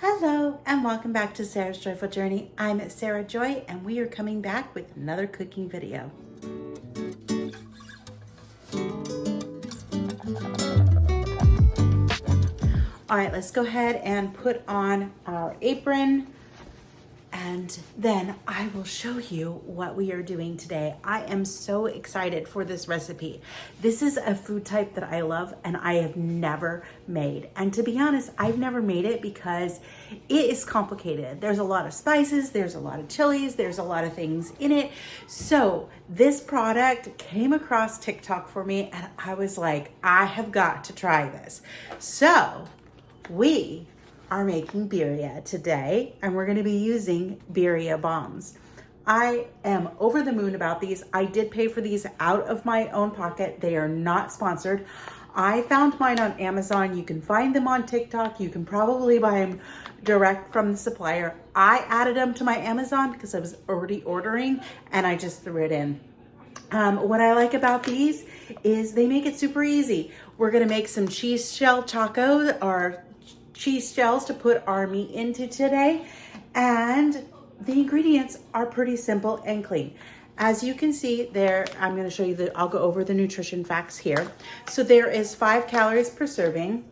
Hello and welcome back to Sarah's Joyful Journey. I'm Sarah Joy and we are coming back with another cooking video. All right, let's go ahead and put on our apron and then I will show you what we are doing today. I am so excited for this recipe. This is a food type that I love and I have never made. And to be honest, I've never made it because it is complicated. There's a lot of spices, there's a lot of chilies, there's a lot of things in it. So this product came across TikTok for me and I was like, I have got to try this. So we are making birria today and we're going to be using Birria Bombs. I am over the moon about these. I did pay for these out of my own pocket. They are not sponsored. I found mine on Amazon. You can find them on TikTok. You can probably buy them direct from the supplier. I added them to my Amazon because I was already ordering and I just threw it in. What I like about these is they make it super easy. We're going to make some cheese shell tacos or cheese shells to put our meat into today, and the ingredients are pretty simple and clean. As you can see there, I'm going to show you I'll go over the nutrition facts here. So there is 5 calories per serving,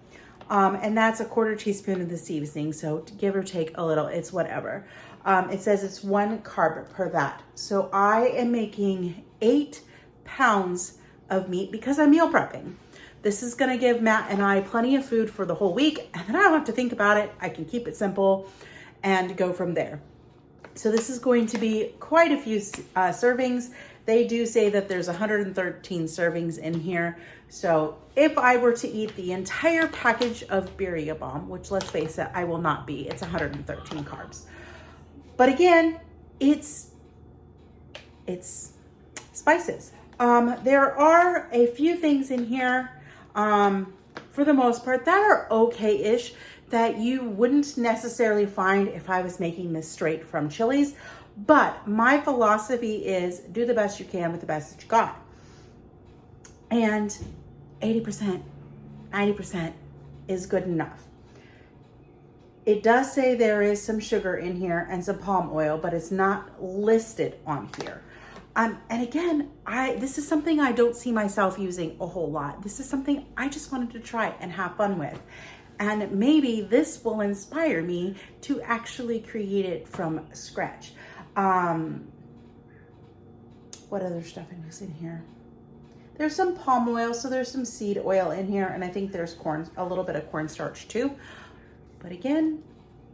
and that's a 1/4 teaspoon of the seasoning. So give or take a little, it's whatever. It says it's 1 carb per that. So I am making 8 pounds of meat because I'm meal prepping. This is gonna give Matt and I plenty of food for the whole week, and then I don't have to think about it. I can keep it simple and go from there. So this is going to be quite a few servings. They do say that there's 113 servings in here. So if I were to eat the entire package of Birria Bomb, which let's face it, I will not be, it's 113 carbs. But again, it's spices. There are a few things in here for the most part that are okay-ish that you wouldn't necessarily find if I was making this straight from Chili's. But my philosophy is do the best you can with the best that you got. And 80%, 90% is good enough. It does say there is some sugar in here and some palm oil, but it's not listed on here. And again, this is something I don't see myself using a whole lot. This is something I just wanted to try and have fun with. And maybe this will inspire me to actually create it from scratch. What other stuff is in here? There's some palm oil, so there's some seed oil in here, and I think there's a little bit of cornstarch too. But again,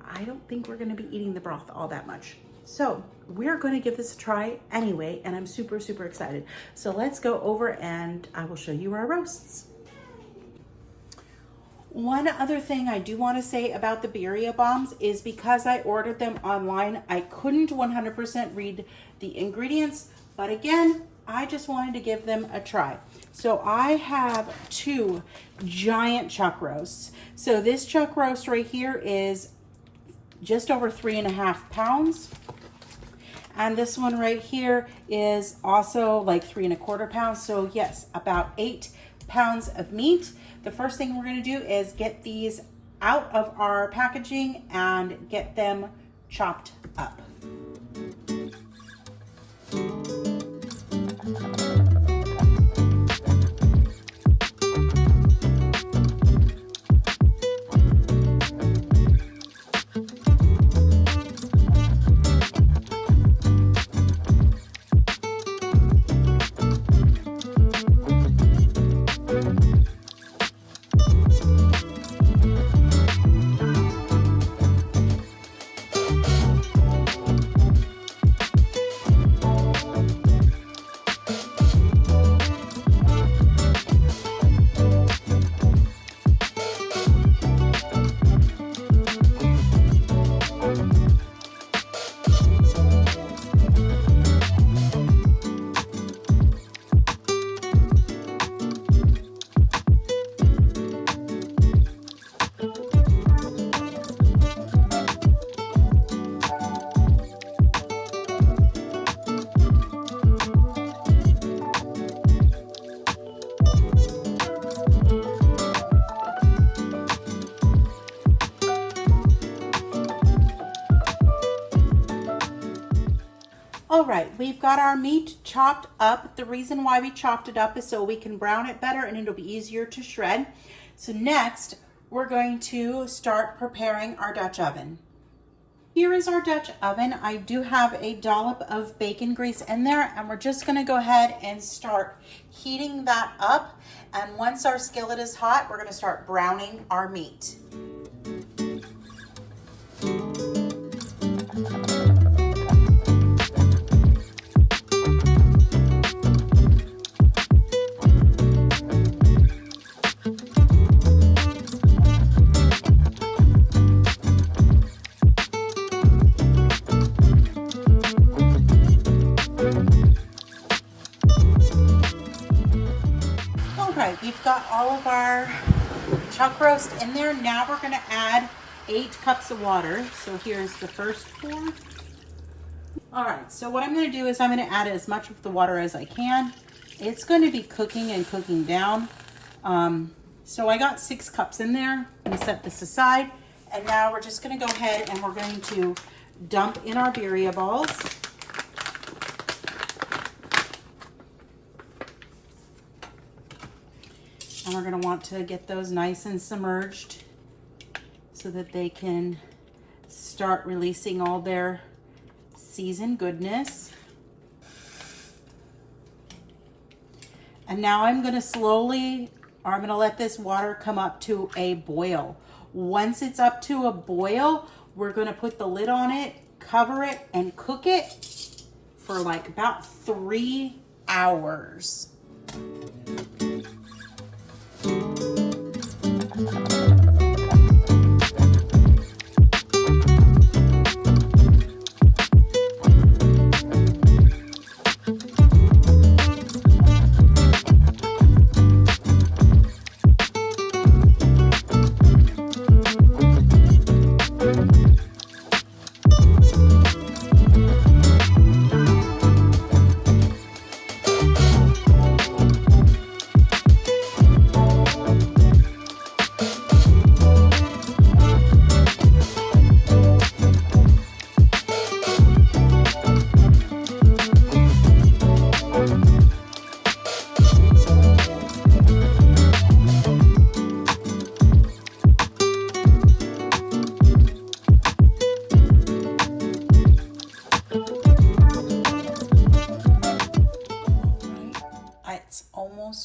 I don't think we're gonna be eating the broth all that much. So we're going to give this a try anyway, and I'm super, super excited. So let's go over and I will show you our roasts. One other thing I do want to say about the Birria Bombs is because I ordered them online, I couldn't 100% read the ingredients, but again, I just wanted to give them a try. So I have 2 giant chuck roasts. So this chuck roast right here is just over 3.5 pounds. And this one right here is also like 3¼ pounds. So yes, about 8 pounds of meat. The first thing we're gonna do is get these out of our packaging and get them chopped up. All right, we've got our meat chopped up. The reason why we chopped it up is so we can brown it better and it'll be easier to shred. So next, we're going to start preparing our Dutch oven. Here is our Dutch oven. I do have a dollop of bacon grease in there, and we're just gonna go ahead and start heating that up. And once our skillet is hot, we're gonna start browning our meat. We've got all of our chuck roast in there. Now we're going to add 8 cups of water. So here's the first 4. All right, so what I'm going to do is I'm going to add as much of the water as I can. It's going to be cooking and cooking down. So I got 6 cups in there. I'm going to set this aside. And now we're just going to go ahead and we're going to dump in our birria balls. And we're going to want to get those nice and submerged so that they can start releasing all their seasoned goodness. And now I'm going to let this water come up to a boil. Once it's up to a boil, we're going to put the lid on it, cover it, and cook it for like about 3 hours.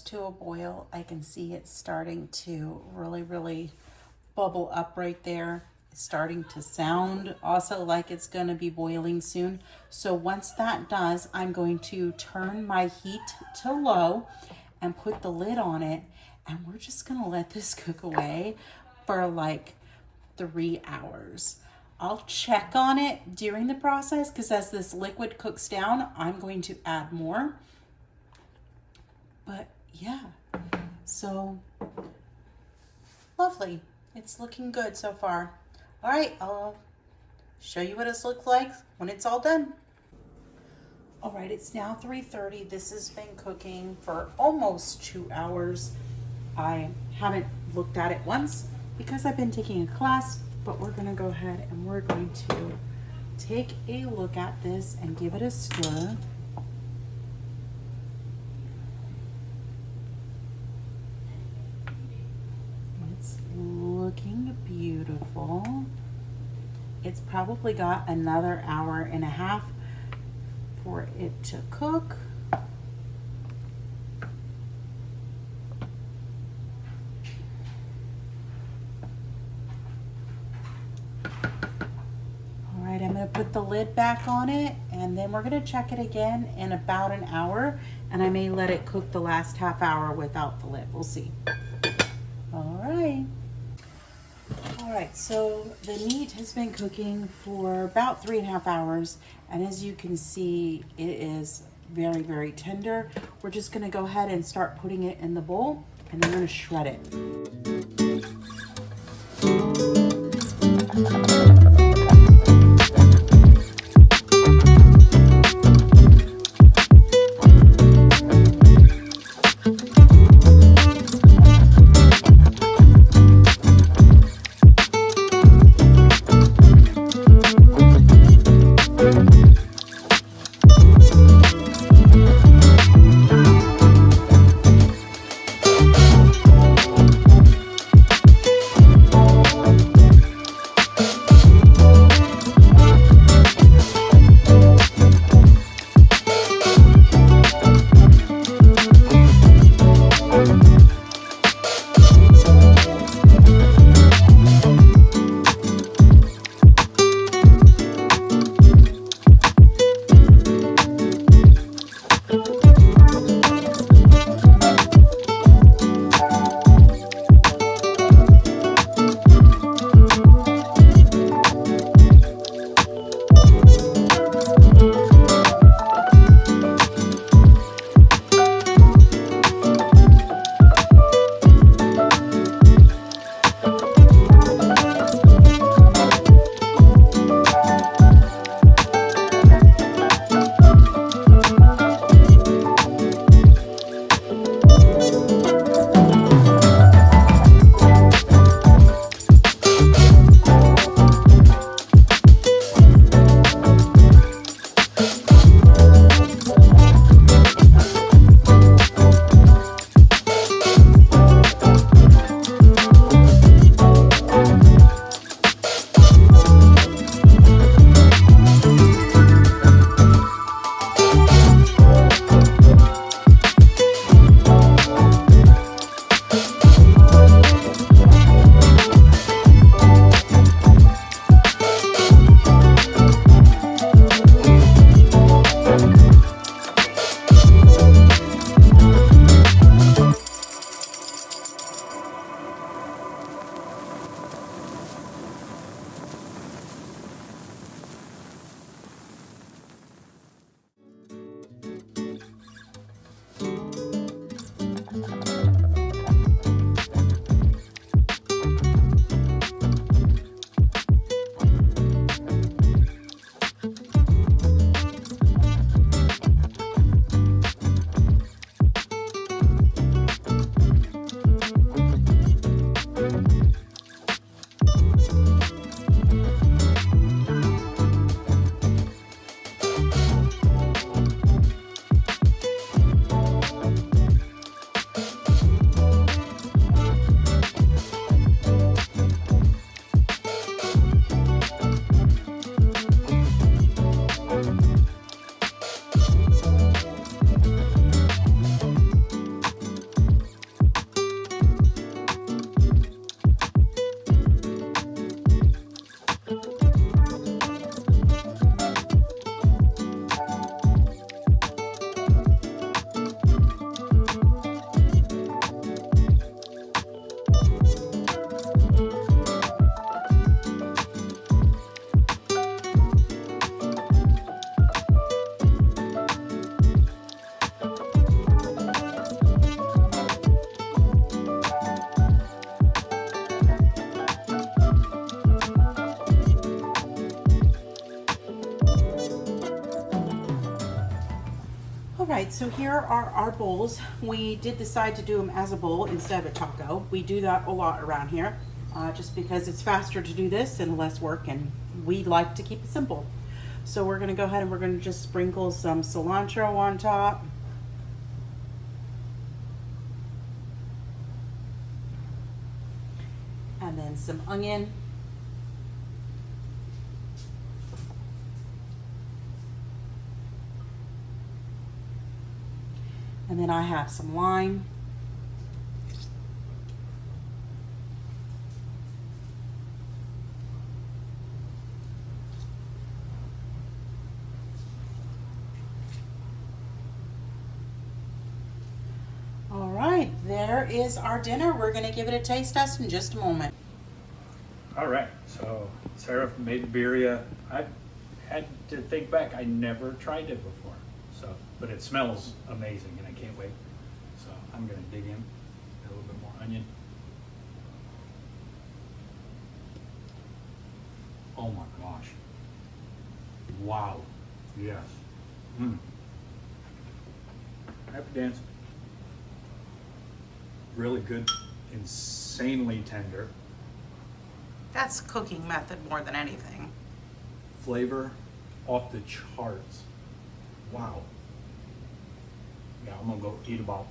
To a boil. I can see it starting to really bubble up right there. It's starting to sound also like it's going to be boiling soon. So once that does, I'm going to turn my heat to low and put the lid on it, and we're just going to let this cook away for like 3 hours. I'll check on it during the process because as this liquid cooks down, I'm going to add more. But yeah, so lovely. It's looking good so far. All right, I'll show you what it's looked like when it's all done. All right, it's now 3:30. This has been cooking for almost 2 hours. I haven't looked at it once because I've been taking a class, but we're gonna go ahead and we're going to take a look at this and give it a stir. Looking beautiful. It's probably got another 1.5 hours for it to cook. All right, I'm going to put the lid back on it, and then we're going to check it again in about an hour, and I may let it cook the last half hour without the lid. We'll see. All right. All right, so the meat has been cooking for about 3.5 hours, and as you can see, it is very tender. We're just gonna go ahead and start putting it in the bowl, and I'm gonna shred it. right, so here are our bowls. We did decide to do them as a bowl instead of a taco. We do that a lot around here, just because it's faster to do this and less work, and we like to keep it simple. So we're gonna go ahead and we're gonna just sprinkle some cilantro on top. And then some onion. And then I have some lime. All right, there is our dinner. We're gonna give it a taste test in just a moment. All right, so Sarah made birria. I had to think back. I never tried it before, but it smells amazing, and I can't wait. So I'm gonna dig in a little bit more onion. Oh my gosh! Wow! Yes. Happy dance. Really good, insanely tender. That's cooking method more than anything. Flavor off the charts. Wow. Yeah, I'm gonna go eat about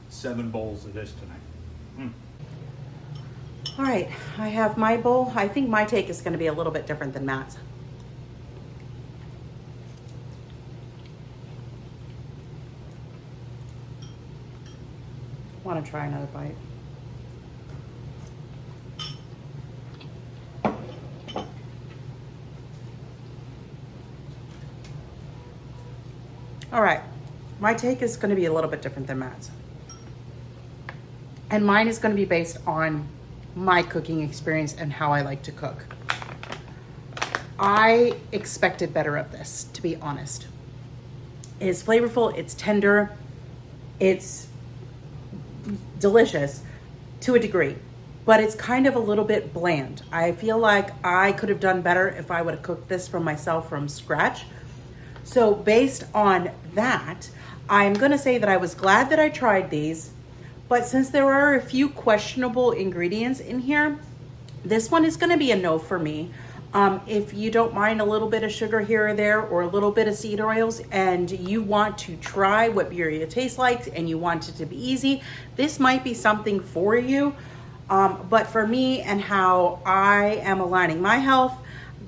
7 bowls of this tonight. All right, I have my bowl. I think my take is gonna be a little bit different than Matt's. Want to try another bite? All right, my take is going to be a little bit different than Matt's. And mine is going to be based on my cooking experience and how I like to cook. I expected better of this, to be honest. It is flavorful, it's tender, it's delicious to a degree, but it's kind of a little bit bland. I feel like I could have done better if I would have cooked this for myself from scratch. So based on that, I'm gonna say that I was glad that I tried these, but since there are a few questionable ingredients in here, this one is gonna be a no for me. If you don't mind a little bit of sugar here or there, or a little bit of seed oils, and you want to try what birria tastes like and you want it to be easy, this might be something for you. But for me and how I am aligning my health,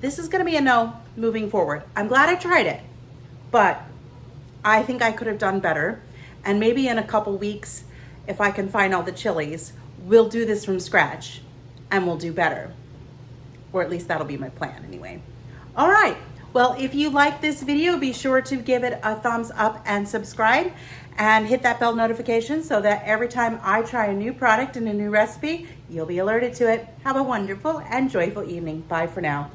this is gonna be a no moving forward. I'm glad I tried it, but I think I could have done better. And maybe in a couple weeks, if I can find all the chilies, we'll do this from scratch and we'll do better. Or at least that'll be my plan anyway. All right, well, if you like this video, be sure to give it a thumbs up and subscribe and hit that bell notification so that every time I try a new product and a new recipe, you'll be alerted to it. Have a wonderful and joyful evening. Bye for now.